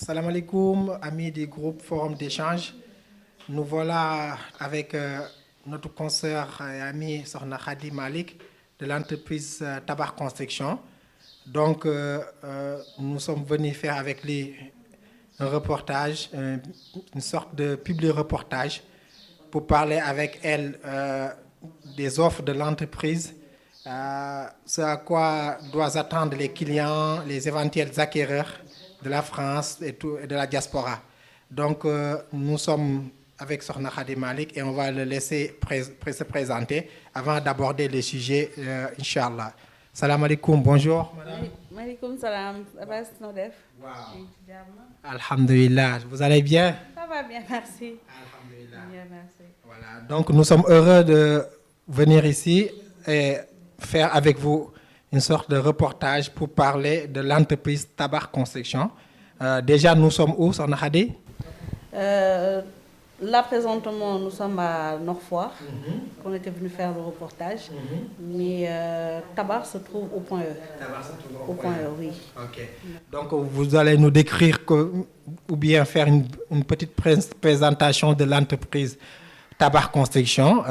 Salam alaikum, amis du groupe Forum d'échange. Nous voilà avec notre consoeur et ami Sokhna Khady Malik de l'entreprise Tabar Construction. Donc, nous sommes venus faire avec lui un reportage, une sorte de publi-reportage pour parler avec elle des offres de l'entreprise, ce à quoi doivent attendre les clients, les éventuels acquéreurs de la France et de la diaspora. Donc, nous sommes avec Sokhna Khady Malik et on va le laisser se présenter avant d'aborder le sujet, Inch'Allah. Salam alaikum, bonjour. Maaleykum salam, Abbas Nodef. Wow. Alhamdulillah, vous allez bien? Ça va bien, merci. Alhamdulillah. Bien, merci. Voilà, donc nous sommes heureux de venir ici et faire avec vous une sorte de reportage pour parler de l'entreprise Tabar Construction. Déjà, nous sommes où, Sokhna Khady? Là, présentement, nous sommes à Nord-Foire. On était venu faire le reportage. Mais Tabar se trouve au point E. Tabar se trouve Au point E, oui. Ok. Donc, vous allez nous décrire ou bien faire une petite présentation de l'entreprise Tabar Construction.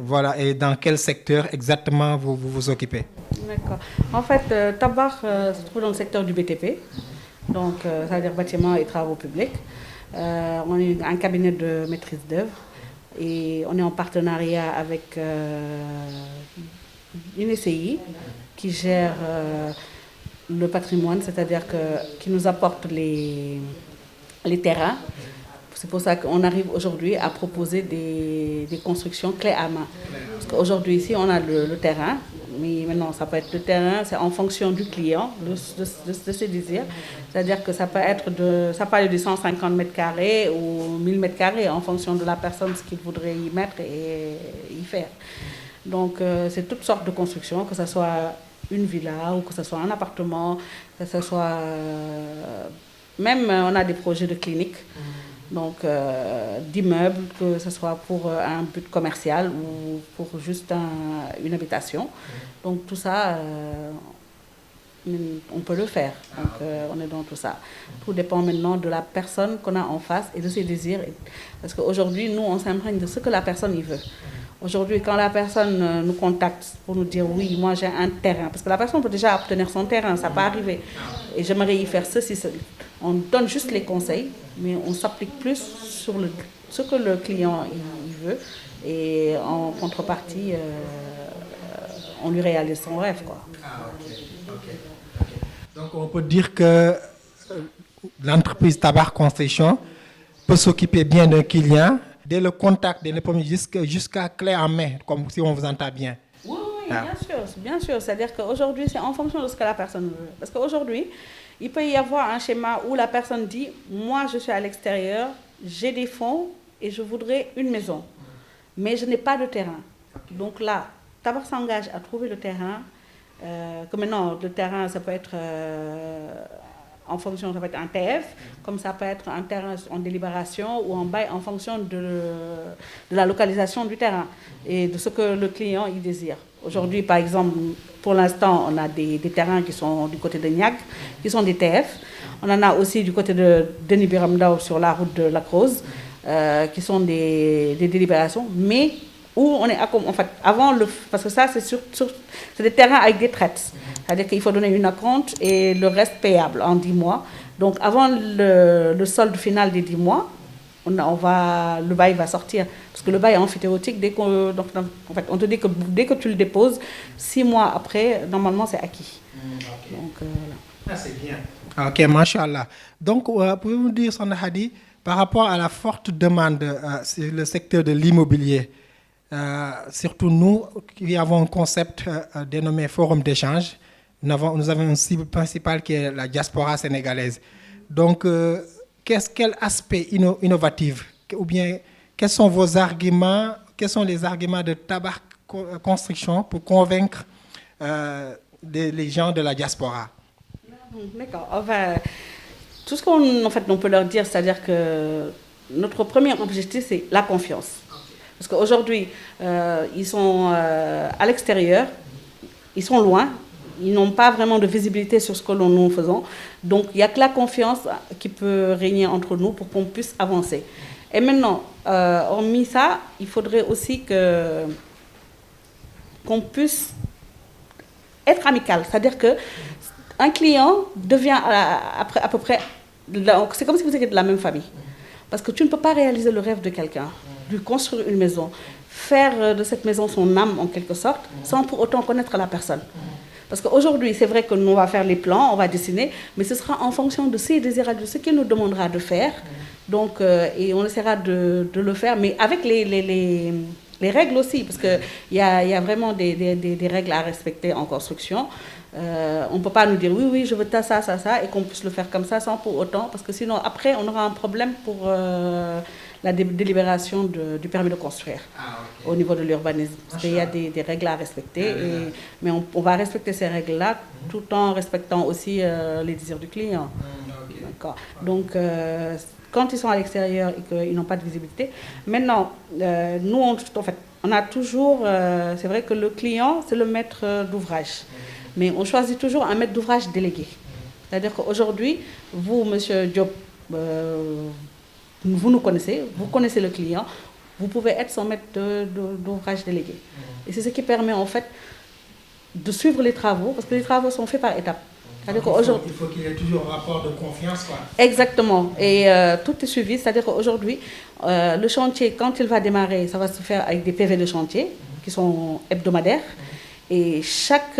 Voilà, et dans quel secteur exactement vous vous occupez? D'accord. En fait, Tabar se trouve dans le secteur du BTP. Donc, ça veut dire bâtiments et travaux publics. On est un cabinet de maîtrise d'œuvre et on est en partenariat avec une SCI qui gère le patrimoine, c'est-à-dire qui nous apporte les terrains. C'est pour ça qu'on arrive aujourd'hui à proposer des constructions clés à main. Parce qu'aujourd'hui, ici, on a le terrain, mais maintenant, ça peut être le terrain, c'est en fonction du client, de ses désirs. C'est-à-dire que ça peut être ça peut aller de 150 mètres carrés ou 1000 mètres carrés en fonction de la personne, ce qu'il voudrait y mettre et y faire. Donc, c'est toutes sortes de constructions, que ce soit une villa ou que ce soit un appartement, que ce soit... même, on a des projets de cliniques. Donc, d'immeubles, que ce soit pour un but commercial ou pour juste une habitation. Donc, tout ça, on peut le faire. Donc, on est dans tout ça. Tout dépend maintenant de la personne qu'on a en face et de ses désirs. Parce qu'aujourd'hui, nous, on s'imprègne de ce que la personne y veut. Aujourd'hui, quand la personne nous contacte pour nous dire « oui, moi j'ai un terrain », parce que la personne peut déjà obtenir son terrain, ça peut arriver, et j'aimerais y faire ceci, on donne juste les conseils, mais on s'applique plus sur ce que le client il veut, et en contrepartie, on lui réalise son rêve, quoi. Ah, ok. Donc on peut dire que l'entreprise Tabar Construction peut s'occuper bien d'un client, dès le contact, dès le premier jusqu'à clé en main, comme si on vous entend bien. Oui, bien sûr. C'est-à-dire qu'aujourd'hui, c'est en fonction de ce que la personne veut. Parce qu'aujourd'hui, il peut y avoir un schéma où la personne dit « moi, je suis à l'extérieur, j'ai des fonds et je voudrais une maison, mais je n'ai pas de terrain. » Donc là, Tabar s'engage à trouver le terrain. Que maintenant, le terrain, ça peut être... en fonction, ça peut être un TF, comme ça peut être un terrain en délibération ou en bail en fonction de la localisation du terrain et de ce que le client il désire. Aujourd'hui, par exemple, pour l'instant, on a des terrains qui sont du côté de Niag, qui sont des TF. On en a aussi du côté de Denis Biramdao sur la route de la Croze, qui sont des délibérations, mais où on est en fait avant parce que ça c'est des terrains avec des traites, c'est-à-dire qu'il faut donner une acompte et le reste payable en 10 mois. Donc avant le solde final des 10 mois, le bail va sortir parce que le bail est amphithéotique. En fait, on te dit que dès que tu le déposes, 6 mois après, normalement c'est acquis. Okay. Donc voilà. C'est bien. Ok, Masha'Allah. Donc pouvez-vous dire, Sokhna Khady, par rapport à la forte demande sur le secteur de l'immobilier, surtout nous qui avons un concept dénommé Forum d'échange, nous avons une cible principale qui est la diaspora sénégalaise. Donc, quel aspect innovatif ou bien quels sont vos arguments, quels sont les arguments de Tabar Construction pour convaincre les gens de la diaspora? D'accord. Enfin, tout ce on peut leur dire, c'est-à-dire que notre premier objectif, c'est la confiance. Parce qu'aujourd'hui, ils sont à l'extérieur, ils sont loin, ils n'ont pas vraiment de visibilité sur ce que nous faisons. Donc, il n'y a que la confiance qui peut régner entre nous pour qu'on puisse avancer. Et maintenant, hormis ça, il faudrait aussi qu'on puisse être amical. C'est-à-dire qu'un client devient à peu près... C'est comme si vous étiez de la même famille. Parce que tu ne peux pas réaliser le rêve de quelqu'un, lui construire une maison, faire de cette maison son âme en quelque sorte, sans pour autant connaître la personne. Parce qu'aujourd'hui, c'est vrai que nous, on va faire les plans, on va dessiner, mais ce sera en fonction de ses désirations, de ce qu'il nous demandera de faire. Donc, et on essaiera de le faire, mais avec les règles aussi, parce qu'il y a vraiment des règles à respecter en construction. On ne peut pas nous dire oui, je veux ça, et qu'on puisse le faire comme ça sans pour autant, parce que sinon, après, on aura un problème pour la délibération du permis de construire au niveau de l'urbanisme. Parce qu'il y a des règles à respecter, mais on va respecter ces règles-là tout en respectant aussi les désirs du client. D'accord. Donc, quand ils sont à l'extérieur et qu'ils n'ont pas de visibilité, maintenant, nous, en fait, on a toujours, c'est vrai que le client, c'est le maître d'ouvrage. Mais on choisit toujours un maître d'ouvrage délégué. C'est-à-dire qu'aujourd'hui, vous, monsieur Diop, vous nous connaissez, vous connaissez le client, vous pouvez être son maître d'ouvrage délégué. Et c'est ce qui permet en fait de suivre les travaux, parce que les travaux sont faits par étapes. Il faut qu'il y ait toujours un rapport de confiance, quoi. Exactement. Et tout est suivi. C'est-à-dire qu'aujourd'hui, le chantier, quand il va démarrer, ça va se faire avec des PV de chantier qui sont hebdomadaires. Et chaque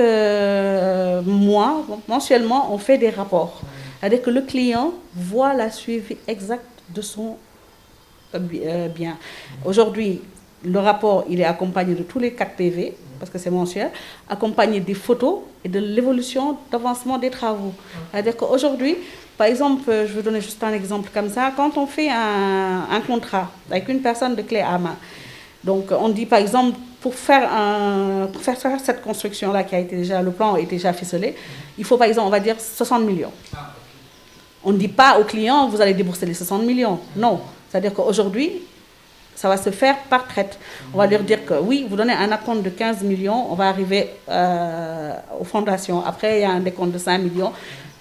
mois, mensuellement, on fait des rapports. C'est-à-dire que le client voit la suivi exacte de son bien. Aujourd'hui, le rapport, il est accompagné de tous les 4 PV, parce que c'est mensuel, accompagné des photos et de l'évolution d'avancement des travaux. C'est-à-dire qu'aujourd'hui, par exemple, je vais donner juste un exemple comme ça, quand on fait un contrat avec une personne de clé à main, donc on dit par exemple, pour faire cette construction-là qui a été déjà, le plan est déjà ficelé, il faut par exemple, on va dire 60 millions. On ne dit pas au client, vous allez débourser les 60 millions. Non. C'est-à-dire qu'aujourd'hui, ça va se faire par traite. On va leur dire que oui, vous donnez un acompte de 15 millions, on va arriver aux fondations. Après, il y a un décompte de 5 millions.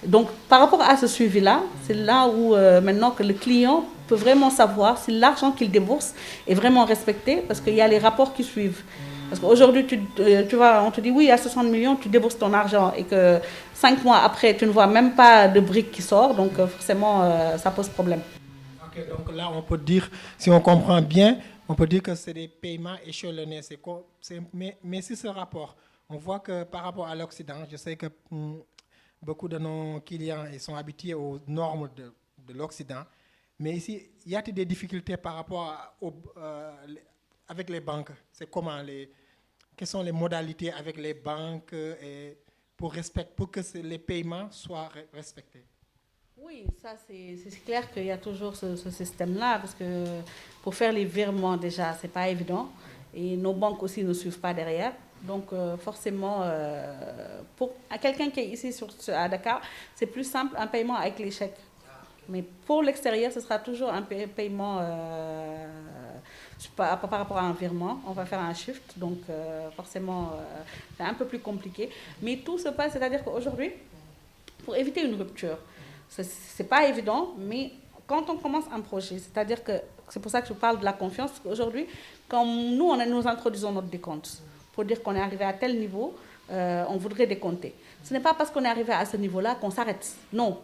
Donc, par rapport à ce suivi-là, c'est là où maintenant que le client peut vraiment savoir si l'argent qu'il débourse est vraiment respecté, parce qu'il y a les rapports qui suivent. Parce qu'aujourd'hui, on te dit oui, il y a 60 millions, tu débourses ton argent et que 5 mois après, tu ne vois même pas de brique qui sort, donc forcément, ça pose problème. Ok, donc là, on peut dire, si on comprend bien, on peut dire que c'est des paiements échelonnés. Mais si ce rapport, on voit que par rapport à l'Occident, je sais que beaucoup de nos clients ils sont habitués aux normes de l'Occident, mais ici, y a-t-il des difficultés par rapport avec les banques? C'est comment quelles sont les modalités avec les banques pour que les paiements soient respectés? Oui, ça c'est clair qu'il y a toujours ce système-là, parce que pour faire les virements déjà, c'est pas évident, et nos banques aussi ne suivent pas derrière. Donc forcément, à quelqu'un qui est ici à Dakar, c'est plus simple un paiement avec les chèques. Mais pour l'extérieur, ce sera toujours un paiement par rapport à un virement. On va faire un shift, donc forcément, c'est un peu plus compliqué. Mais tout se passe, c'est-à-dire qu'aujourd'hui, pour éviter une rupture, c'est pas évident, mais quand on commence un projet, c'est-à-dire que c'est pour ça que je parle de la confiance, parce qu'aujourd'hui, quand nous introduisons notre décompte, pour dire qu'on est arrivé à tel niveau, on voudrait décompter. Ce n'est pas parce qu'on est arrivé à ce niveau-là qu'on s'arrête. Non.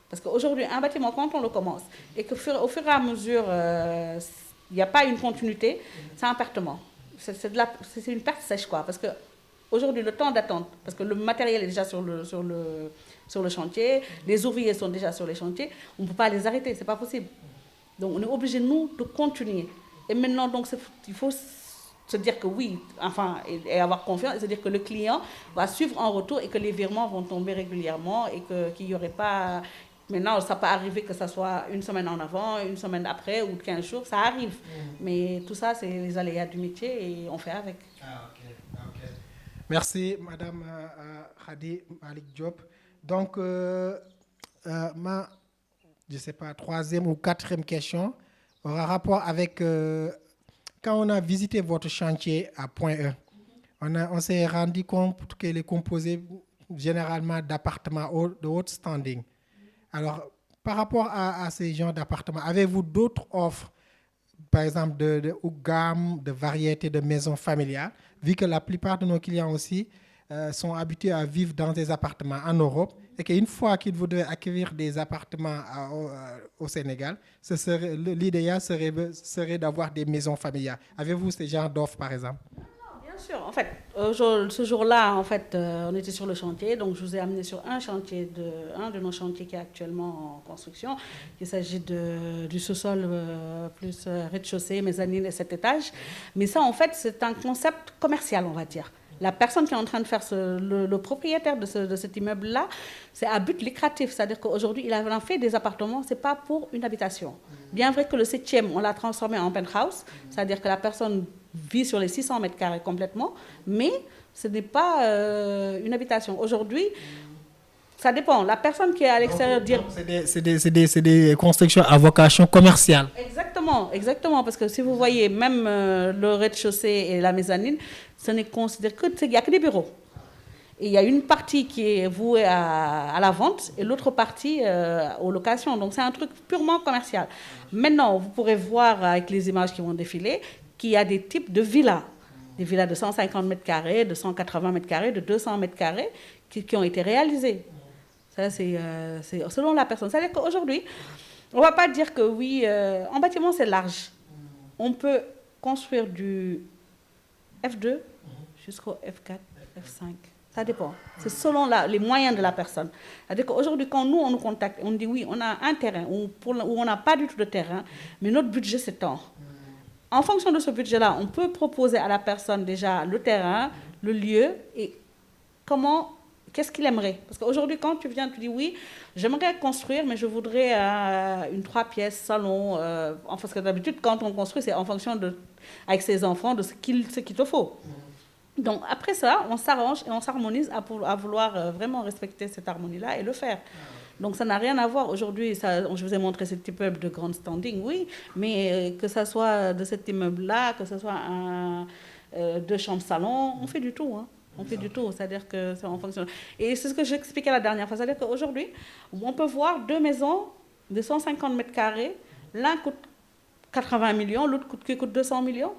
Parce qu'aujourd'hui, un bâtiment, quand on le commence, et qu'au fur et à mesure, il n'y a pas une continuité, c'est un pertement. C'est une perte sèche, quoi. Parce qu'aujourd'hui, le temps d'attente, parce que le matériel est déjà sur le chantier, les ouvriers sont déjà sur les chantiers, on ne peut pas les arrêter, ce n'est pas possible. Donc, on est obligé, nous, de continuer. Et maintenant, donc, il faut se dire que oui, enfin, et avoir confiance, et se dire que le client va suivre en retour et que les virements vont tomber régulièrement et qu'il n'y aurait pas... Maintenant, ça peut arriver que ça soit une semaine en avant, une semaine après ou 15 jours, ça arrive. Mais tout ça, c'est les aléas du métier et on fait avec. Ok. Merci, Madame Khady Malik Diop. Donc, je ne sais pas, 3e ou 4e question aura rapport avec quand on a visité votre chantier à Point E. On s'est rendu compte qu'il est composé généralement d'appartements de haut standing. Alors, par rapport à ces genres d'appartements, avez-vous d'autres offres, par exemple ou gamme, de variétés de maisons familiales, vu que la plupart de nos clients aussi sont habitués à vivre dans des appartements en Europe et qu'une fois qu'ils voudraient acquérir des appartements au Sénégal, l'idéal serait d'avoir des maisons familiales. Avez-vous ce genre d'offres, par exemple? Bien sûr, en fait, ce jour-là, en fait, on était sur le chantier, donc je vous ai amené sur un de nos chantiers qui est actuellement en construction. Il s'agit du sous-sol plus rez-de-chaussée, mezzanine et 7 étages. Mais ça, en fait, c'est un concept commercial, on va dire. La personne qui est en train de faire le propriétaire de cet immeuble-là, c'est à but lucratif. C'est-à-dire qu'aujourd'hui, il a fait des appartements, ce n'est pas pour une habitation. Bien vrai que le 7e, on l'a transformé en penthouse, c'est-à-dire que la personne vit sur les 600 mètres carrés complètement, mais ce n'est pas une habitation. Aujourd'hui, ça dépend. La personne qui est à l'extérieur... C'est des constructions à vocation commerciale. Exactement. Parce que si vous voyez, même le rez-de-chaussée et la mezzanine, ce n'est considéré qu'il n'y a que des bureaux. Et il y a une partie qui est vouée à la vente et l'autre partie aux locations. Donc c'est un truc purement commercial. Maintenant, vous pourrez voir avec les images qui vont défiler qu'il y a des types de villas. Des villas de 150 mètres carrés, de 180 mètres carrés, de 200 mètres carrés qui ont été réalisées. Ça, c'est selon la personne. C'est-à-dire qu'aujourd'hui, on ne va pas dire que oui, en bâtiment, c'est large. On peut construire du F2 jusqu'au F4, F5. Ça dépend. C'est selon les moyens de la personne. C'est-à-dire qu'aujourd'hui, quand nous, on nous contacte, on dit oui, on a un terrain où on n'a pas du tout de terrain, mais notre budget, c'est tant. En fonction de ce budget-là, on peut proposer à la personne déjà le terrain, le lieu et qu'est-ce qu'il aimerait. Parce qu'aujourd'hui, quand tu viens, tu dis oui, j'aimerais construire, mais je voudrais une 3 pièces, salon. Parce que d'habitude, quand on construit, c'est en fonction avec ses enfants de ce qu'il te faut. Donc après ça, on s'arrange et on s'harmonise à vouloir vraiment respecter cette harmonie-là et le faire. Donc ça n'a rien à voir. Aujourd'hui, je vous ai montré cet immeuble de grand standing, oui, mais que ce soit de cet immeuble-là, que ce soit deux chambres salon, on fait du tout. Hein. On fait du tout, c'est-à-dire que c'est en fonction. Et c'est ce que j'expliquais la dernière fois, c'est-à-dire qu'aujourd'hui, on peut voir deux maisons de 150 mètres carrés, l'un coûte 80 millions, l'autre coûte 200 millions.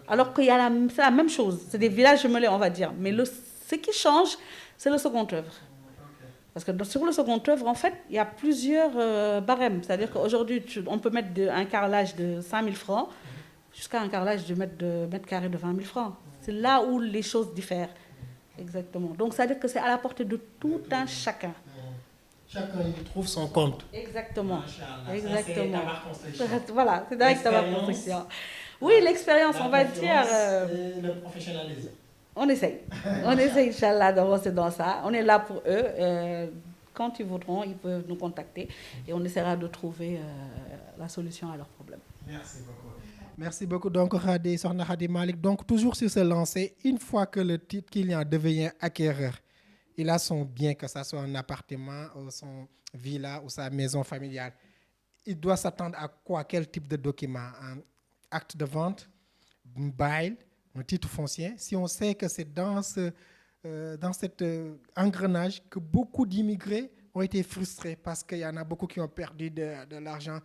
Alors qu'il y a c'est la même chose, c'est des villages jumelés, on va dire. Mais ce qui change, c'est le second œuvre. Parce que sur le second œuvre, en fait, il y a plusieurs barèmes. C'est-à-dire qu'aujourd'hui, on peut mettre un carrelage de 5 000 francs jusqu'à un carrelage de mètre carré de 20 000 francs. C'est là où les choses diffèrent. Exactement. Donc, ça veut dire que c'est à la portée de tout un chacun. Chacun y trouve son compte. Exactement. Exactement. Voilà, c'est avec Tabac Construction. Oui, l'expérience, on va dire. Et le professionnalisme. On essaye, Inch'Allah, d'avancer dans ça. On est là pour eux. Quand ils voudront, ils peuvent nous contacter et on essaiera de trouver la solution à leurs problèmes. Merci beaucoup. Merci beaucoup. Donc, Sokhna Khady Malick, donc toujours sur ce lancer, une fois que le client devient acquéreur, il a son bien, que ce soit un appartement, ou son villa ou sa maison familiale. Il doit s'attendre à quoi? Quel type de document? Un acte de vente, un bail, un titre foncier. Si on sait que c'est dans cet engrenage que beaucoup d'immigrés ont été frustrés parce qu'il y en a beaucoup qui ont perdu de l'argent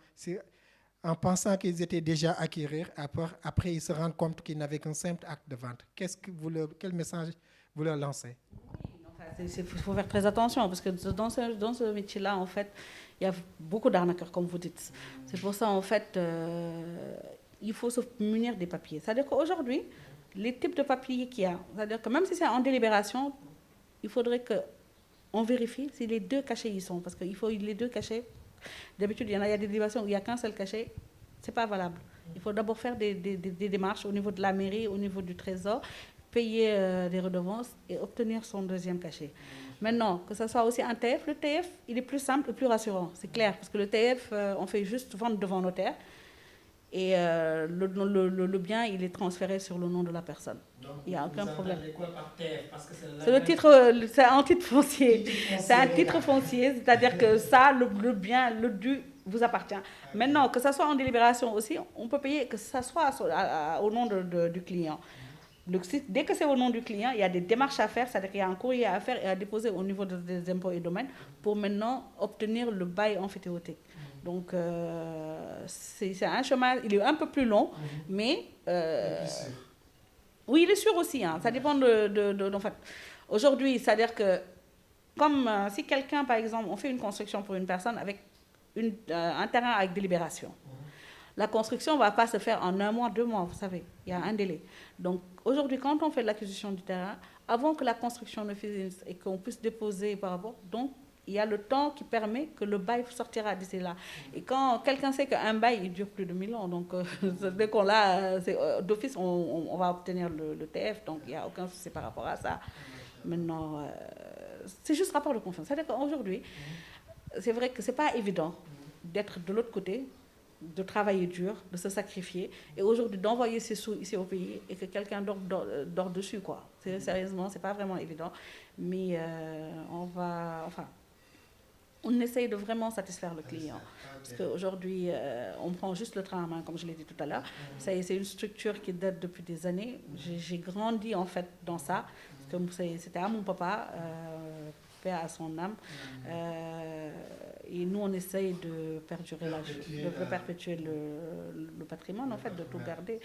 en pensant qu'ils étaient déjà acquérés. Après, ils se rendent compte qu'ils n'avaient qu'un simple acte de vente. Quel message vous leur lancez? Il faut faire très attention parce que dans ce métier-là, en fait, il y a beaucoup d'arnaqueurs, comme vous dites. C'est pour ça, en fait, il faut se munir des papiers. C'est-à-dire qu'aujourd'hui, les types de papiers qu'il y a, c'est-à-dire que même si c'est en délibération, il faudrait qu'on vérifie si les deux cachets y sont. Parce qu'il faut les deux cachets. D'habitude, il y a des délibérations où il n'y a qu'un seul cachet. Ce n'est pas valable. Il faut d'abord faire des démarches au niveau de la mairie, au niveau du trésor, payer des redevances et obtenir son deuxième cachet. Maintenant, que ce soit aussi un TF, le TF, il est plus simple et plus rassurant. C'est clair, parce que le TF, on fait juste vendre devant notaire. Et le bien, il est transféré sur le nom de la personne. Donc, il n'y a aucun problème. Quoi par TF? Parce que c'est un titre foncier. C'est un titre foncier, c'est-à-dire que ça, le bien, le dû vous appartient. Maintenant, que ça soit en délibération aussi, on peut payer, que ça soit au nom du client. Donc, dès que c'est au nom du client, il y a des démarches à faire, c'est-à-dire qu'il y a un courrier à faire et à déposer au niveau des impôts et domaines pour maintenant obtenir le bail emphytéotique. Donc, c'est un chemin, il est un peu plus long, mais... oui, il est sûr aussi, hein, ça dépend en fait. Aujourd'hui, c'est-à-dire que comme si quelqu'un, par exemple, on fait une construction pour une personne avec un terrain avec délibération. La construction ne va pas se faire en 1 mois, 2 mois, vous savez, il y a un délai. Donc aujourd'hui, quand on fait l'acquisition du terrain, avant que la construction ne finisse et qu'on puisse déposer par rapport, donc il y a le temps qui permet que le bail sortira d'ici là. Et quand quelqu'un sait qu'un bail, il dure plus de 1000 ans, donc dès qu'on l'a, d'office, on va obtenir le TF, donc il n'y a aucun souci par rapport à ça. Maintenant, c'est juste rapport de confiance. C'est-à-dire qu'aujourd'hui, c'est vrai que ce n'est pas évident d'être de l'autre côté, de travailler dur, de se sacrifier, et aujourd'hui d'envoyer ses sous ici au pays et que quelqu'un dort dessus, quoi. Sérieusement, c'est pas vraiment évident, mais on essaye de vraiment satisfaire le client. Parce qu'aujourd'hui, on prend juste le train en main, comme je l'ai dit tout à l'heure. C'est une structure qui date depuis des années. J'ai grandi en fait dans ça, parce que c'était à mon papa, paix à son âme. Et nous, on essaye de perpétuer le patrimoine, en fait, de tout garder.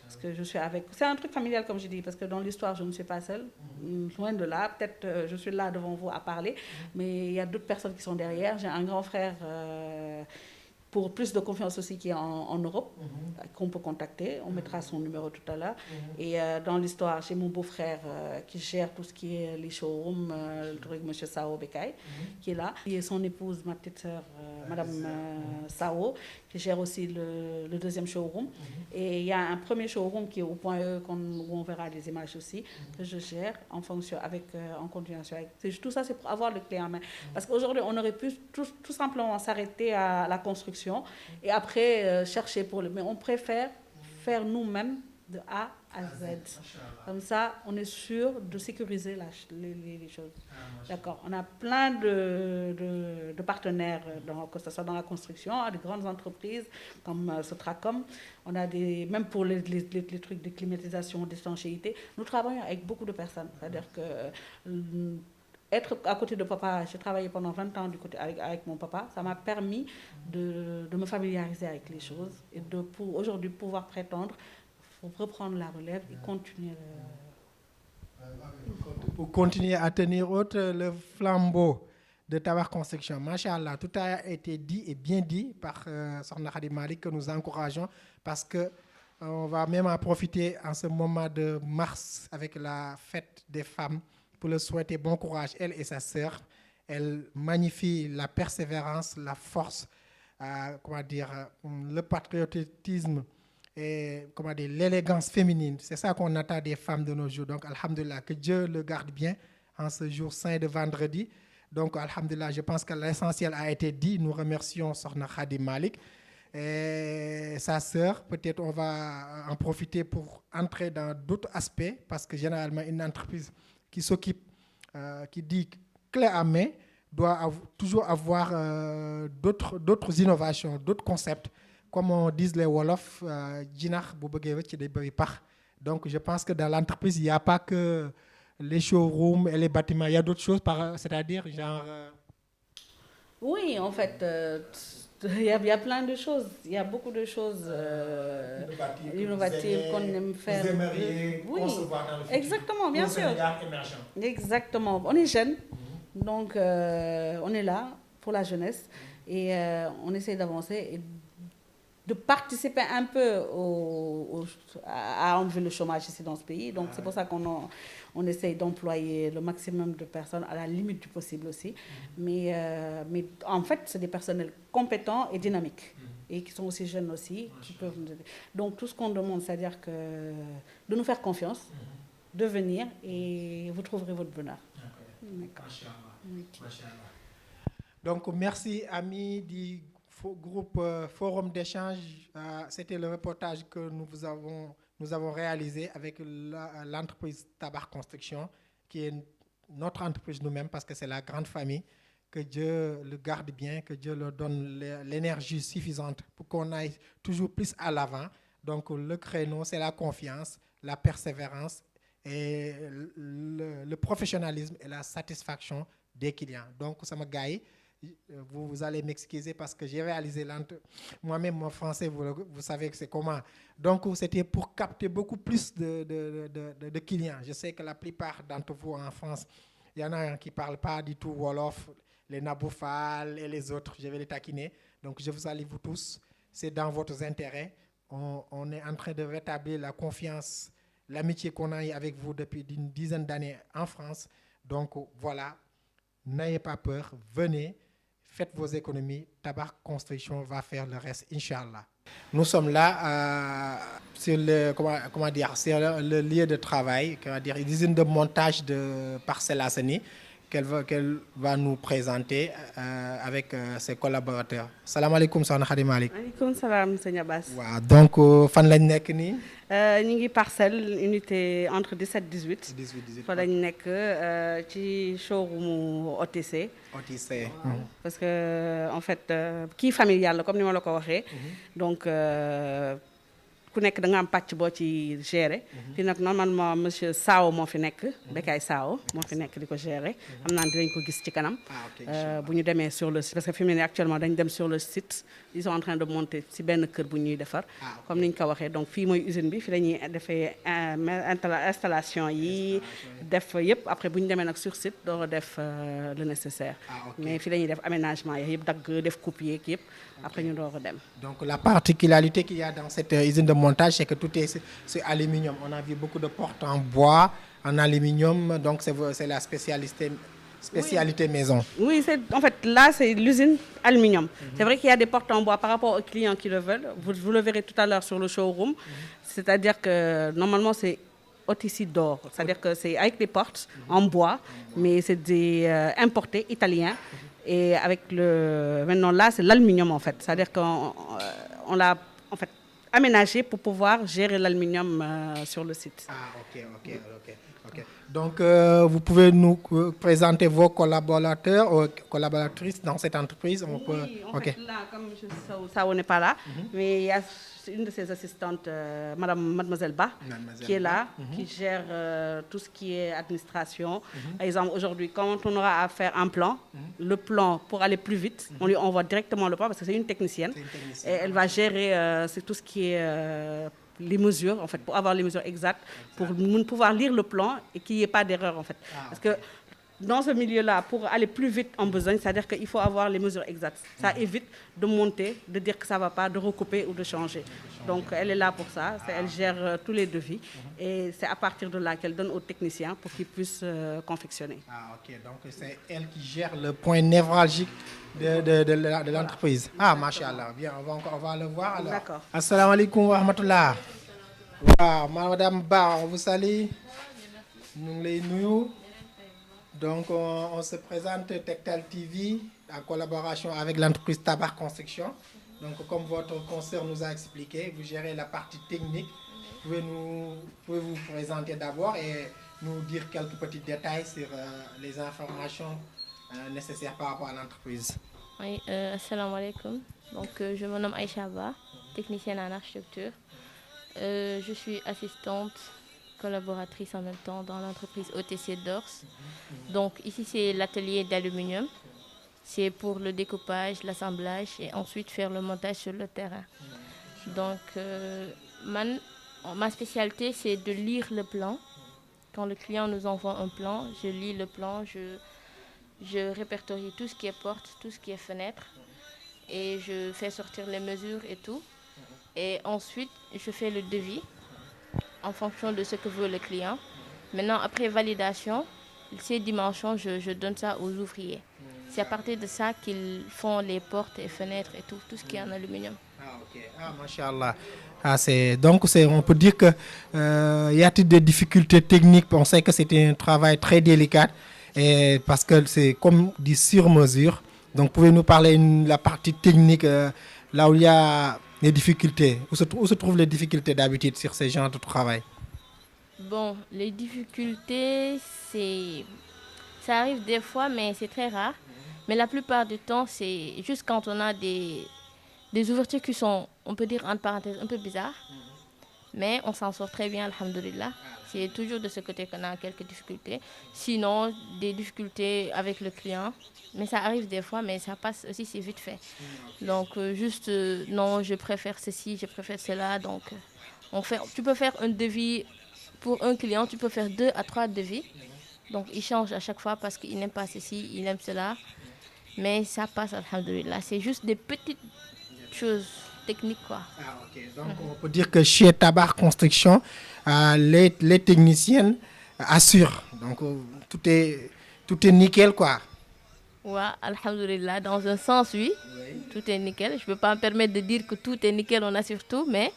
Parce que je suis avec... C'est un truc familial, comme je dis, parce que dans l'histoire, je ne suis pas seule. Loin de là, peut-être je suis là devant vous à parler, mais il y a d'autres personnes qui sont derrière. J'ai un grand frère... pour plus de confiance aussi qui est en Europe, qu'on peut contacter. On mettra son numéro tout à l'heure. Et dans l'histoire, j'ai mon beau-frère qui gère tout ce qui est les showrooms, le truc M. Sao Bekay, qui est là. Et son épouse, ma petite sœur, Madame Sao, qui gère aussi le deuxième showroom. Et il y a un premier showroom qui est au point E, où on verra les images aussi, que je gère en fonction en continuation. Tout ça, c'est pour avoir le clé en main. Parce qu'aujourd'hui, on aurait pu tout simplement s'arrêter à la construction et après chercher pour mais on préfère faire nous-mêmes de A à Z. Comme ça, on est sûr de sécuriser les choses. D'accord. On a plein de partenaires, que ce soit dans la construction, des grandes entreprises comme Sotracom. On a même pour les trucs de climatisation, d'étanchéité. Nous travaillons avec beaucoup de personnes. C'est-à-dire que être à côté de papa, j'ai travaillé pendant 20 ans avec mon papa, ça m'a permis de me familiariser avec les choses et pour aujourd'hui pouvoir prétendre, pour reprendre la relève et continuer. Pour continuer à tenir haute le flambeau de Tabakh Construction. Machallah, tout a été dit et bien dit par Sokhna Khady Malick, que nous encourageons, parce que on va même en profiter en ce moment de mars avec la fête des femmes pour le souhaiter bon courage, elle et sa sœur. Elle magnifie la persévérance, la force, le patriotisme et l'élégance féminine. C'est ça qu'on attend des femmes de nos jours. Donc, alhamdoulilah, que Dieu le garde bien en ce jour saint de vendredi. Donc, alhamdoulilah, je pense que l'essentiel a été dit. Nous remercions Sokhna Khady Malick et sa sœur. Peut-être on va en profiter pour entrer dans d'autres aspects, parce que généralement, une entreprise qui s'occupe, qui dit clé à main, doit toujours avoir d'autres innovations, d'autres concepts. Comme on dit les Wolof, donc je pense que dans l'entreprise, il n'y a pas que les showrooms et les bâtiments, il y a d'autres choses, c'est-à-dire genre... Oui, en fait, il y a plein de choses. Il y a beaucoup de choses innovatives qu'on aime faire. Vous aimeriez concevoir dans le futur. Exactement, bien sûr. Exactement. On est jeunes, donc on est là pour la jeunesse et on essaie d'avancer et de participer un peu à enlever le chômage ici dans ce pays. Donc c'est pour ça qu'on essaye d'employer le maximum de personnes à la limite du possible aussi. Mais en fait, c'est des personnels compétents et dynamiques. Et qui sont aussi jeunes aussi, qui peuvent nous aider. Donc tout ce qu'on demande, c'est-à-dire de nous faire confiance, de venir, et vous trouverez votre bonheur. D'accord. Donc merci amis du groupe Forum d'échange. C'était le reportage que nous avons réalisé avec l'entreprise Tabakh Construction, qui est notre entreprise nous-mêmes, parce que c'est la grande famille. Que Dieu le garde bien, que Dieu leur donne l'énergie suffisante pour qu'on aille toujours plus à l'avant. Donc le créneau, c'est la confiance, la persévérance et le professionnalisme et la satisfaction des clients. Donc, ça m'a gagné. Vous allez m'excuser parce que j'ai réalisé moi-même mon français, vous savez que c'est comment. Donc, c'était pour capter beaucoup plus de clients. Je sais que la plupart d'entre vous en France, il y en a qui ne parlent pas du tout Wolof, les Naboufal et les autres. Je vais les taquiner. Donc, je vous salue vous tous. C'est dans votre intérêt. On est en train de rétablir la confiance, l'amitié qu'on a eu avec vous depuis une dizaine d'années en France. Donc, voilà, n'ayez pas peur, venez. Faites vos économies, Tabac Construction va faire le reste, Inch'Allah. Nous sommes là sur sur le lieu de travail, une usine de montage de Parcelles Assainies qu'elle va nous présenter avec ses collaborateurs. Salam alaikum, Sohna Khady Malick. Aleykum salam, sëñ Abbas. Waaw donc fan lañ nekk nii. ñu ngi Parcelles unité entre 17 18. 18. fa lañ nekk ci showroom OTC. OTC. Parce que en fait kii familial la comme ni ma la ko waxee. Donc ku nekk da nga am pàcc boo ci gérer. fii nag normalement monsieur Sao moo fi nekk. Bekay Sao moo fi nekk di ko gérer. xam naa dinañ ko gis ci kanam. bu ñu demee sur le site parce que fi mu ne nii actuellement dañ dem sur le site. ils sont en train de monter ci benn kër bu ñuy defar. comme ni ñu ko waxee donc fii mooy usine bi fi la ñuy defee installation yi. def yëpp après bu ñu demee nag sur site doo def le nécessaire. mais fi la ñuy def aménagement yi yëpp dagg def coupe yeeg yëpp. après ñu door a dem. Donc la particularité qu'il y a dans cette usine de montage, c'est que tout est aluminium. On a vu beaucoup de portes en bois, en aluminium, donc c'est la spécialité maison. Oui, en fait là c'est l'usine aluminium. C'est vrai qu'il y a des portes en bois par rapport aux clients qui le veulent. Vous le verrez tout à l'heure sur le showroom. C'est-à-dire que normalement c'est OTC d'or, c'est-à-dire que c'est avec des portes en bois, mais c'est des importés italiens. Et avec maintenant là c'est l'aluminium en fait, c'est-à-dire qu'on l'a en fait aménagé pour pouvoir gérer l'aluminium sur le site. Ok. Donc vous pouvez nous présenter vos collaborateurs ou collaboratrices dans cette entreprise. En fait là comme M. Sao n'est pas là, mais il y a une de ses assistantes, Mademoiselle Ba, qui est là, qui gère tout ce qui est administration. Par exemple, aujourd'hui, quand on aura à faire un plan, le plan, pour aller plus vite, on lui envoie directement le plan parce que c'est une technicienne. Et elle va gérer c'est tout ce qui est les mesures, en fait, pour avoir les mesures exactes, pour pouvoir lire le plan et qu'il n'y ait pas d'erreur, en fait. Parce que dans ce milieu-là, pour aller plus vite en besogne, c'est-à-dire qu'il faut avoir les mesures exactes. Ça évite de monter, de dire que ça ne va pas, de recouper ou de changer. Donc elle est là pour ça, elle gère tous les devis et c'est à partir de là qu'elle donne aux techniciens pour qu'ils puissent confectionner. Donc c'est elle qui gère le point névralgique de l'entreprise. Machallah, bien, on va le voir alors. D'accord. Assalamu alaikum wa rahmatullah. Madame Ba, on vous salue. Nous les nous. Donc, on se présente Tektal TV en collaboration avec l'entreprise Tabac Construction. Donc, comme votre conseiller nous a expliqué, vous gérez la partie technique. Pouvez vous présenter d'abord et nous dire quelques petits détails sur les informations nécessaires par rapport à l'entreprise. Oui, assalamu alaikum. Donc, je me nomme Aïcha Ba, technicienne en architecture. Je suis assistante collaboratrice en même temps dans l'entreprise OTC d'Ors. Donc ici c'est l'atelier d'aluminium. C'est pour le découpage, l'assemblage et ensuite faire le montage sur le terrain. Donc ma spécialité c'est de lire le plan. Quand le client nous envoie un plan, je lis le plan, je répertorie tout ce qui est porte, tout ce qui est fenêtre et je fais sortir les mesures et tout. Et ensuite je fais le devis en fonction de ce que veut le client. Maintenant, après validation, ces dimensions, je donne ça aux ouvriers. C'est à partir de ça qu'ils font les portes et fenêtres et tout ce qui est en aluminium. Machallah. Donc, on peut dire que y a-t-il des difficultés techniques? On sait que c'est un travail très délicat et parce que c'est comme dit sur mesure. Donc, pouvez-nous parler de la partie technique là où il y a les difficultés, où se trouvent les difficultés d'habitude sur ces genres de travail? Bon, les difficultés, ça arrive des fois, mais c'est très rare. Mais la plupart du temps, c'est juste quand on a des ouvertures qui sont, on peut dire entre parenthèses, un peu bizarres. Mais on s'en sort très bien, alhamdoulilah. C'est toujours de ce côté qu'on a quelques difficultés. Sinon, des difficultés avec le client. Mais ça arrive des fois, mais ça passe aussi, c'est vite fait. Donc, juste, non, je préfère ceci, je préfère cela. Donc, tu peux faire un devis pour un client, tu peux faire 2 à 3 devis. Donc, il change à chaque fois parce qu'il n'aime pas ceci, il aime cela. Mais ça passe, alhamdoulilah. C'est juste des petites choses techniques, quoi. Ah, ok. Donc, on peut dire que chez Tabar Construction, les techniciennes assurent. Donc, tout est nickel, quoi. Ouais, alhamdoulilah. Dans un sens, oui, tout est nickel. Je ne peux pas me permettre de dire que tout est nickel, on assure tout, mais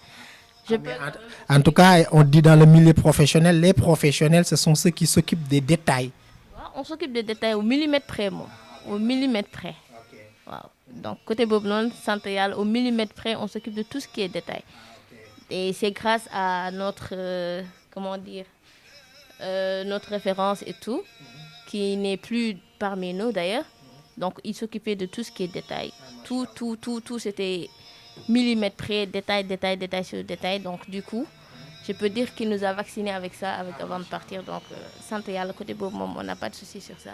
en tout cas, on dit dans le milieu professionnel, les professionnels, ce sont ceux qui s'occupent des détails. Ouais, on s'occupe des détails au millimètre près, moi. Au millimètre près. Wow. Donc, côté Bobnon, Santéal, au millimètre près, on s'occupe de tout ce qui est détail. Et c'est grâce à notre, notre référence et tout, qui n'est plus parmi nous d'ailleurs. Donc, il s'occupait de tout ce qui est détail. Tout, c'était millimètre près, détail sur détail. Donc, du coup, je peux dire qu'il nous a vaccinés avec ça avant de partir. Donc, Santéal, côté Bobnon, on n'a pas de souci sur ça.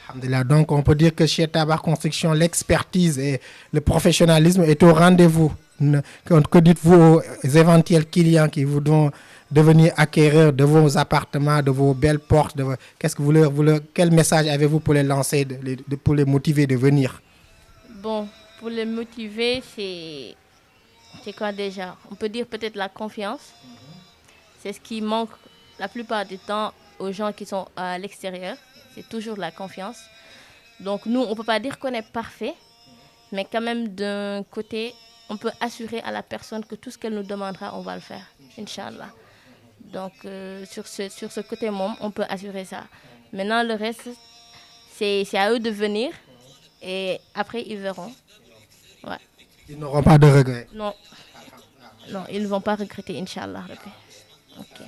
Alhamdulillah. Donc, on peut dire que chez Tabar Construction, l'expertise et le professionnalisme est au rendez-vous. Que dites-vous aux éventuels clients qui voudront devenir acquéreurs de vos appartements, de vos belles portes? Qu'est-ce que quel message avez-vous pour les lancer, pour les motiver de venir? Bon, pour les motiver, c'est quoi déjà? On peut dire peut-être la confiance. C'est ce qui manque la plupart du temps aux gens qui sont à l'extérieur. C'est toujours la confiance. Donc nous, on ne peut pas dire qu'on est parfait, mais quand même d'un côté, on peut assurer à la personne que tout ce qu'elle nous demandera, on va le faire, Inch'Allah. Donc sur ce côté même, on peut assurer ça. Maintenant, le reste, c'est à eux de venir et après, ils verront. Ouais. Ils n'auront pas de regrets. Non, ils ne vont pas regretter, Inch'Allah. Ok.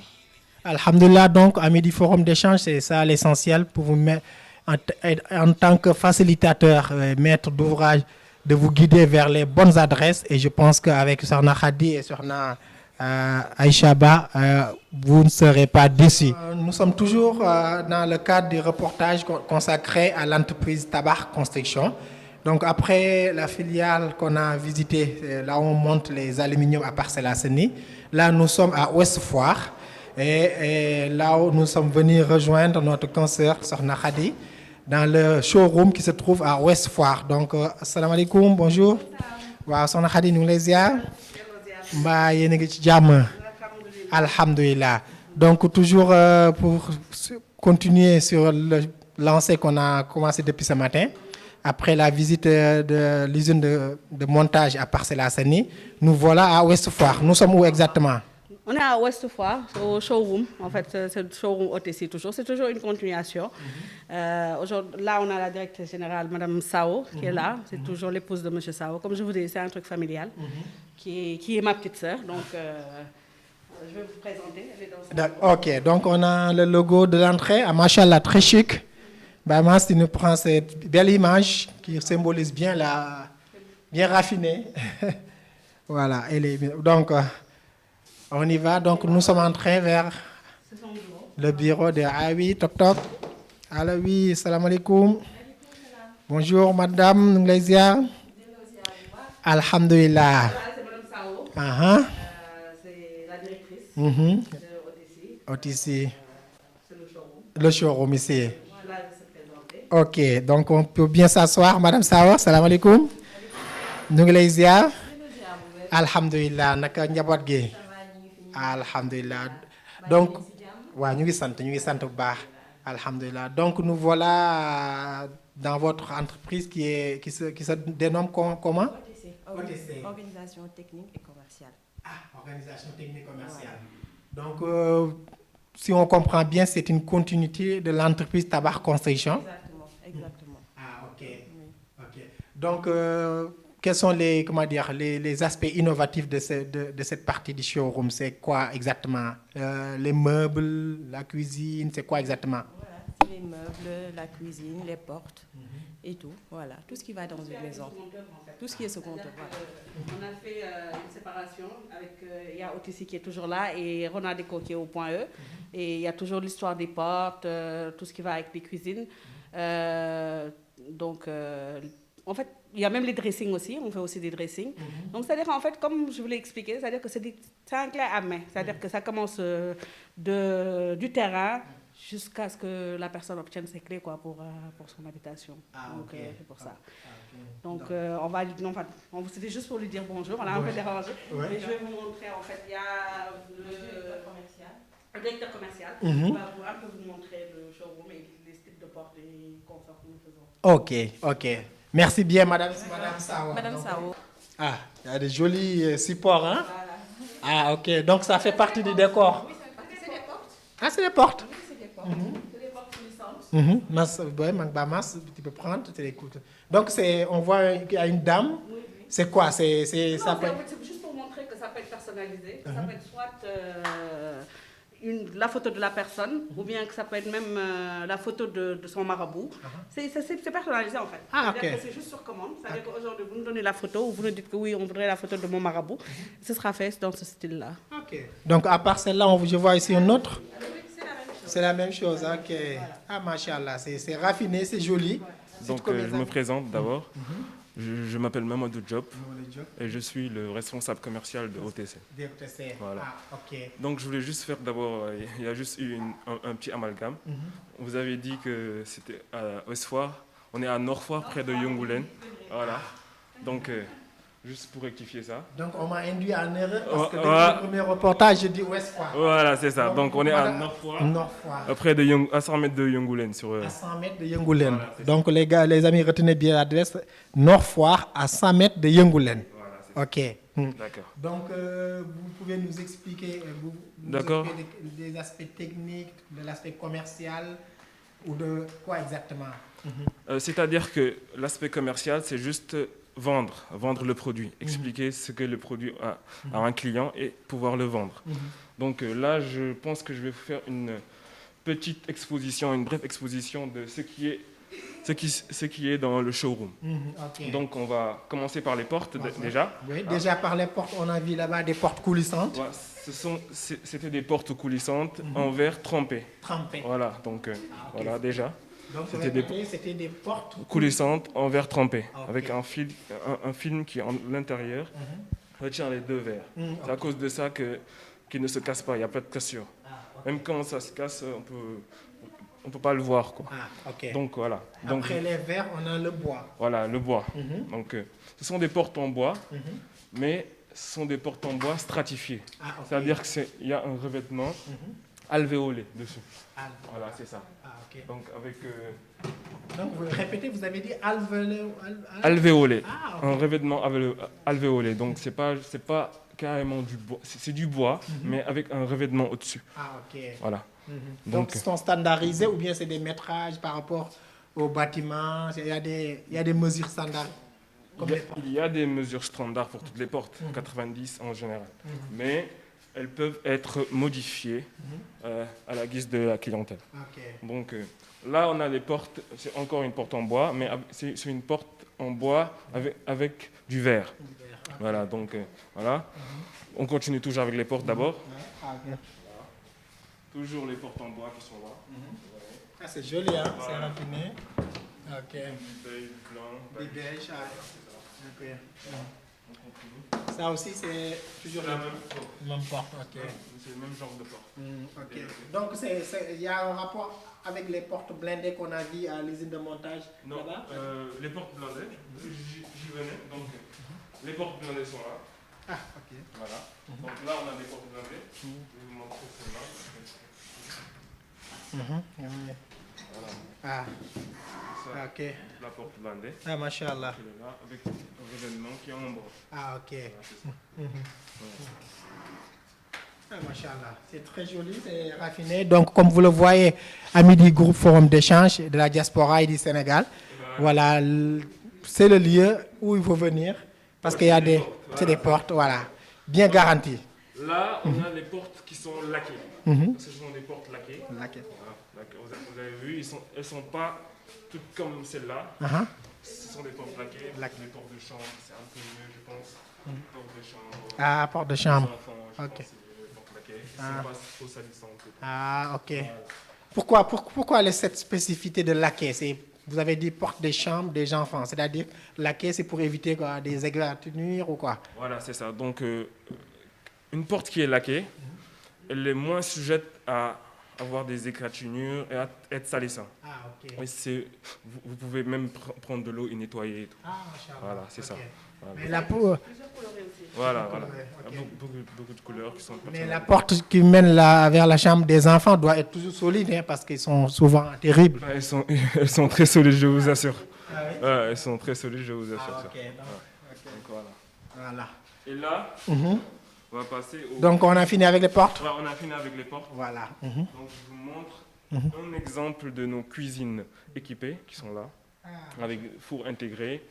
Alhamdulillah, donc, amis du forum d'échange, c'est ça l'essentiel pour vous mettre en tant que facilitateur, maître d'ouvrage, de vous guider vers les bonnes adresses. Et je pense qu'avec Sorna Khadi et Sorna Aïchaba, vous ne serez pas déçus. Nous sommes toujours dans le cadre du reportage consacré à l'entreprise Tabar Construction. Donc après la filiale qu'on a visitée, là où on monte les aluminiums à Parcelles Assainies, là nous sommes à Ouest Foire. Et là où nous sommes venus rejoindre notre consoeur Sorna Khadi dans le showroom qui se trouve à Ouest Foire. Donc, assalamu alaikum, bonjour. Wa Sorna Khadi, nous les ziar. Mba yene ngi ci jamm. Alhamdulillah. Donc, toujours pour continuer sur le lancé qu'on a commencé depuis ce matin, après la visite de l'usine de montage à Parcelles Assainies, nous voilà à Ouest Foire. Nous sommes où exactement? On est à Ouest Foire, au showroom. En fait, c'est le showroom OTC toujours. C'est toujours une continuation. Là, on a la directrice générale, Madame Sao, qui est là. C'est toujours l'épouse de Monsieur Sao. Comme je vous dis, c'est un truc familial, qui est ma petite sœur. Donc, je vais vous présenter. Ok, donc on a le logo de l'entrée. Machallah, très chic. Bah, tu nous prends cette belle image qui symbolise bien bien raffinée. Voilà, donc... on y va, donc nous sommes entrés vers le bureau de Awi, toc toc. Alors oui, salam alaikum. Bonjour madame, nous les ziar. Alhamdulillah. C'est Madame Sao. C'est la directrice de OTC. C'est le showroom. Le showroom ici. Voilà, elle va se présenter. Ok, donc on peut bien s'asseoir, madame Sao. Salam alaikum. Nous les ziar. Alhamdulillah, naka njabot gi. Alhamdulillah. Donc, ouais, nous sommes bu baax. Alhamdulillah. Donc, nous voilà dans votre entreprise qui se dénomme comment? OTC. Organisation technique et commerciale. Ah, organisation technique et commerciale. Donc, si on comprend bien, c'est une continuité de l'entreprise Tabar Construction. Exactement. Ah, ok. Ok. Donc, quels sont les aspects innovatifs de cette partie du showroom? C'est quoi exactement? Les meubles, la cuisine, c'est quoi exactement? Voilà, c'est les meubles, la cuisine, les portes et tout. Voilà, tout ce qui va dans une maison. Tout ce qui est secondaire. On a fait séparation. Il y a Otissi qui est toujours là et Ronaldico qui est au point E. Et il y a toujours l'histoire des portes, tout ce qui va avec les cuisines. En fait, il y a même les dressings aussi, on fait aussi des dressings. Donc, c'est-à-dire, en fait, comme je vous l'ai expliqué, c'est-à-dire que c'est un clé à main. C'est-à-dire que ça commence du terrain jusqu'à ce que la personne obtienne ses clés pour son habitation. Donc, c'est pour ça. Donc, c'était juste pour lui dire bonjour. On a un peu dérangé. Mais je vais vous montrer, en fait, il y a le directeur commercial qui va un peu vous montrer le showroom et les styles de portes et consorts que nous faisons. Ok. Merci bien, Madame Sao. Madame Sao. Ah, il y a des jolis supports, hein? Voilà. Ah, ok. Donc, ça fait partie du décor. Oui, c'est des portes. Ah, c'est des portes. Oui, c'est des portes. C'est des portes coulissantes. Tu peux prendre, tu l'écoutes. Donc, on voit qu'il y a une dame. Oui. C'est quoi? Non, c'est juste pour montrer que ça peut être personnalisé. Ça peut être soit la photo de la personne, ou bien que ça peut être même la photo de son marabout. C'est personnalisé en fait. C'est-à-dire que c'est juste sur commande. C'est-à-dire qu'aujourd'hui, vous nous donnez la photo, ou vous nous dites que oui, on voudrait la photo de mon marabout. Ce sera fait dans ce style-là. Ok. Donc, à part celle-là, je vois ici une autre. Oui, c'est la même chose. C'est la même chose, ok. Ah, machallah, c'est raffiné, c'est joli. Donc, je me présente d'abord. Je m'appelle Mamadou Diop et je suis le responsable commercial de OTC. Voilà. Ah, ok. Donc, je voulais juste faire d'abord, il y a juste eu un petit amalgame. Vous avez dit que c'était à Ouest-Foire. On est à Nord-Foire, près de Yongoulen. Voilà. Donc, juste pour rectifier ça. Donc, on m'a induit en erreur parce que dans le premier reportage, j'ai dit Ouest-Foire. Voilà, c'est ça. Donc, on est à Nord-Foire, près de à 100 mètres de Yongoulen. À 100 mètres de Yongoulen. Voilà, donc, les amis, retenez bien l'adresse. Nord-Foire, à 100 mètres de Yongoulen. Voilà, ok. D'accord. Donc, vous pouvez nous expliquer des aspects techniques, de l'aspect commercial ou de quoi exactement? C'est-à-dire que l'aspect commercial, c'est juste vendre le produit, expliquer ce que le produit a à un client et pouvoir le vendre. Donc là, je pense que je vais vous faire une petite exposition, une brève exposition de ce qui est dans le showroom. Okay. Donc on va commencer par les portes déjà. Oui, déjà par les portes, on a vu là-bas des portes coulissantes. Ouais, c'était des portes coulissantes en verre trempé. Voilà, donc voilà déjà. Donc c'était des portes coulissantes en verre trempé, avec un film qui, à l'intérieur, retient les deux verres. C'est à cause de ça qu'il ne se casse pas, il n'y a pas de cassure. Même quand ça se casse, on peut pas le voir, quoi. Donc voilà. Après les verres, on a le bois. Voilà, le bois. Donc ce sont des portes en bois, mais ce sont des portes en bois stratifiées. C'est-à-dire qu'il y a un revêtement alvéolé dessus. Voilà, c'est ça. Donc avec... Donc vous répétez, vous avez dit alvéolé. Un revêtement alvéolé. Donc c'est pas carrément du bois, c'est du bois, mais avec un revêtement au-dessus. Voilà. Donc ils sont standardisés ou bien c'est des métrages par rapport au bâtiment? Il y a des mesures standards? Il y a des mesures standards pour toutes les portes, 90 en général. Mais elles peuvent être modifiées à la guise de la clientèle. Donc là, on a les portes, c'est encore une porte en bois, mais c'est une porte en bois avec du verre. Voilà, donc voilà. On continue toujours avec les portes d'abord. Toujours les portes en bois qui sont là. Ah, c'est joli, hein? C'est raffiné. Ok. Des beige. Ça aussi, c'est toujours la même porte. C'est le même genre de porte. Donc, il y a un rapport avec les portes blindées qu'on a vues à l'usine de montage là-bas? Les portes blindées, j'y venais. Donc, les portes blindées sont là. Voilà. Donc là, on a des portes blindées. Je vais vous montrer celle-là. La porte blindée. Machallah. Avec un événement qui est en bois. Machallah. C'est très joli, c'est raffiné. Donc, comme vous le voyez, amis du groupe Forum d'échange de la diaspora et du Sénégal, voilà, c'est le lieu où il faut venir parce qu'il y a des portes, voilà, bien garanties. Là, on a les portes qui sont laquées. Ce sont des portes laquées. Vous avez vu, elles ne sont pas toutes comme celle-là. Ce sont des portes laquées. Les portes de chambre, c'est un peu mieux, je pense. Portes de chambre. Ah, porte de chambre. Enfants, je pense que c'est les portes laquées. Ils ne sont pas trop salissantes. Ah, ok. Voilà. Pourquoi cette spécificité de laqué? Vous avez dit porte des chambres des enfants, c'est-à-dire laqué, c'est pour éviter quoi, des égratignures ou quoi? Voilà, c'est ça. Donc, une porte qui est laquée, elle est moins sujette à avoir des égratignures et à être salissant. Ah, ok. Et vous pouvez même prendre de l'eau et nettoyer et tout. Ah, machallah. Voilà, c'est ça. Ok. Voilà. Mais la peau, Voilà. Ok. Il y a beaucoup de couleurs qui sont mais personnelles. la porte qui mène vers la chambre des enfants doit être toujours solide, hein, parce qu'ils sont souvent terribles. Elles sont très solides, je vous assure. Ah oui? Ouais, elles sont très solides, je vous assure. Ah, ça. ok. Donc, voilà. Voilà. Et là, Mhm. on va passer au... Donc, on a fini avec les portes? Ouais, on a fini avec les portes. Voilà. Mhm. Donc, je vous montre un exemple de nos cuisines équipées qui sont là, avec four intégré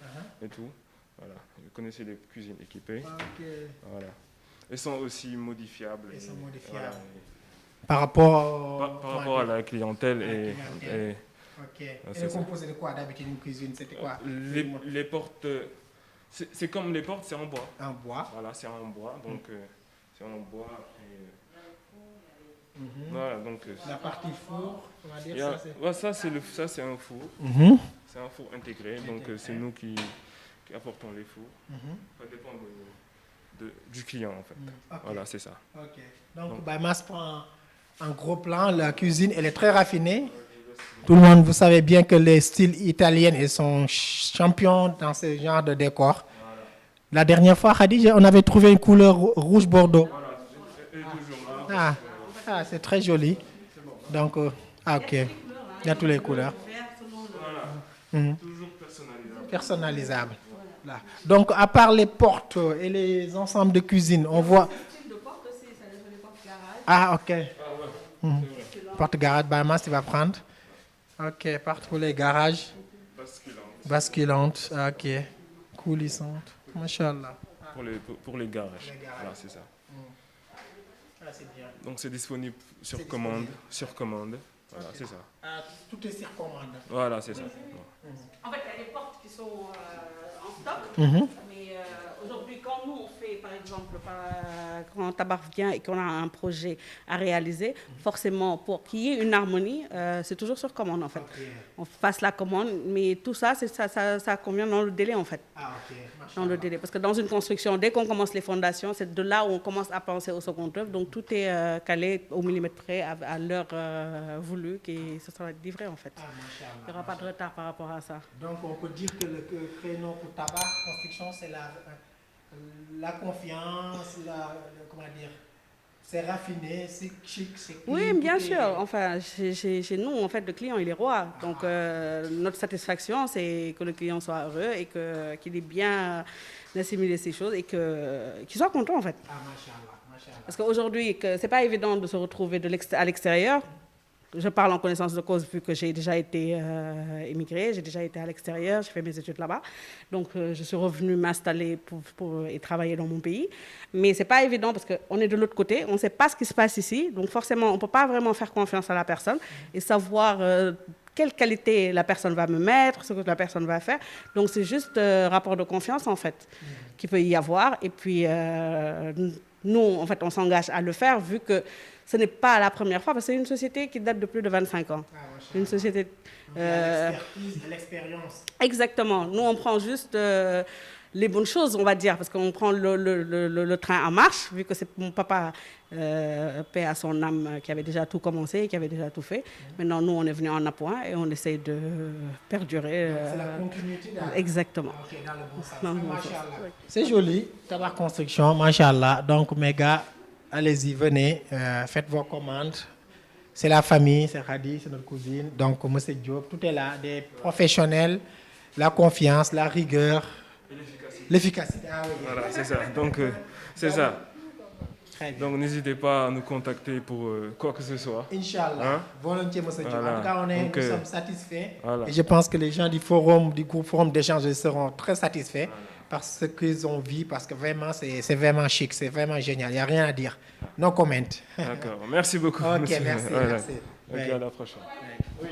et tout. Voilà. Vous connaissez les cuisines équipées. Ok. Voilà. Elles sont aussi modifiables. Elles sont modifiables. Voilà. Par rapport, Par rapport à la clientèle et Ok. Et c'est le ça. composé de quoi d'habitude une cuisine? C'était quoi? les portes, c'est comme les portes, c'est en bois. En bois. Voilà, c'est en bois, donc c'est en bois. Voilà, donc La partie four, on va dire il y a- ça. ouais, ça c'est un four, c'est un four intégré, donc c'est nous qui apportons les fours. Ça dépend du client en fait. Ok. Voilà, c'est ça. Ok. Donc, Baymas prend un gros plan. La cuisine, elle est très raffinée. Tout le monde, vous savez bien que les styles italiens, ils sont champions dans ce genre de décor. La dernière fois, Khadija, on avait trouvé une couleur rouge bordeaux. Et toujours là. C'est très joli. Donc, ok. Il y a toutes les couleurs. Toujours personnalisable. Personnalisables. Là. Donc, à part les portes et les ensembles de cuisine, on voit... Ah, ok. Porte garage, Baymas, tu vas prendre. Ok, porte pour les garages. Basculante. Ok. Coulissante. Machallah. Pour les garages. Voilà, c'est ça. C'est bien. Donc c'est disponible sur commande. Sur commande. Voilà, c'est ça. Tout est sur commande. Voilà, c'est ça. En fait, il y a des portes qui sont en stock, mais aujourd'hui, quand nous, on fait, par exemple, quand Tabar vient et qu'on a un projet à réaliser, forcément, pour qu'il y ait une harmonie, c'est toujours sur commande, en fait. On passe la commande, mais tout ça, ça convient dans le délai, en fait. Ah, ok. Dans le délai. Parce que dans une construction, dès qu'on commence les fondations, c'est de là où on commence à penser au second œuvre. Donc, tout est calé au millimètre près, à l'heure voulue, qui se sera livré, en fait. Il n'y aura pas de retard par rapport à ça. Donc, on peut dire que le créneau pour Tabar Construction, c'est la confiance, comment dire, c'est raffiné, c'est chic, c'est clean, Oui, bien tout est- sûr. Enfin, chez nous, en fait, le client, il est roi. Donc, notre satisfaction, c'est que le client soit heureux et qu'il ait bien assimilé ces choses et qu'il soit content, en fait. Ah, machallah. Parce qu'aujourd'hui, c'est pas évident de se retrouver à l'extérieur. Je parle en connaissance de cause vu que j'ai déjà été émigrée, j'ai déjà été à l'extérieur, j'ai fait mes études là-bas. Donc, je suis revenue m'installer et travailler dans mon pays. Mais ce n'est pas évident parce qu'on est de l'autre côté, on ne sait pas ce qui se passe ici. Donc, forcément, on ne peut pas vraiment faire confiance à la personne et savoir quelle qualité la personne va me mettre, ce que la personne va faire. Donc, c'est juste rapport de confiance, en fait, qu'il peut y avoir. Et puis, nous, en fait, on s'engage à le faire vu que ce n'est pas la première fois, parce que c'est une société qui date de plus de 25 ans. Une société... L'expertise et l'expérience. Exactement. Nous, on prend juste les bonnes choses, on va dire, parce qu'on prend le train en marche, vu que c'est mon papa, paix à son âme, qui avait déjà tout commencé, qui avait déjà tout fait. Maintenant, nous, on est venus en appoint et on essaye de perdurer. C'est la continuité. Exactement. Ok, dans le bon sens. Dans le bon Machallah. sens. C'est joli, Tabar Construction, machallah. Donc, mes gars, allez-y, venez, faites vos commandes. C'est la famille, c'est Khadi, c'est notre cousine. Donc, M. Diop, tout est là. Des professionnels, la confiance, la rigueur, l'efficacité. Ah oui. Voilà, c'est ça. Donc, c'est ça. Très bien. Donc, n'hésitez pas à nous contacter pour quoi que ce soit. Inch'Allah. Hein? Volontiers, M. Diop. Voilà. En tout cas, Donc, nous sommes satisfaits. voilà. Et je pense que les gens du forum, du groupe Forum d'échange seront très satisfaits par ce qu'ils ont vu, parce que vraiment, c'est vraiment chic, c'est vraiment génial. Il n'y a rien à dire. No comment. D'accord. Merci beaucoup. Ok, monsieur. merci. Voilà. Merci. Ok, Ouais. à la prochaine. Oui.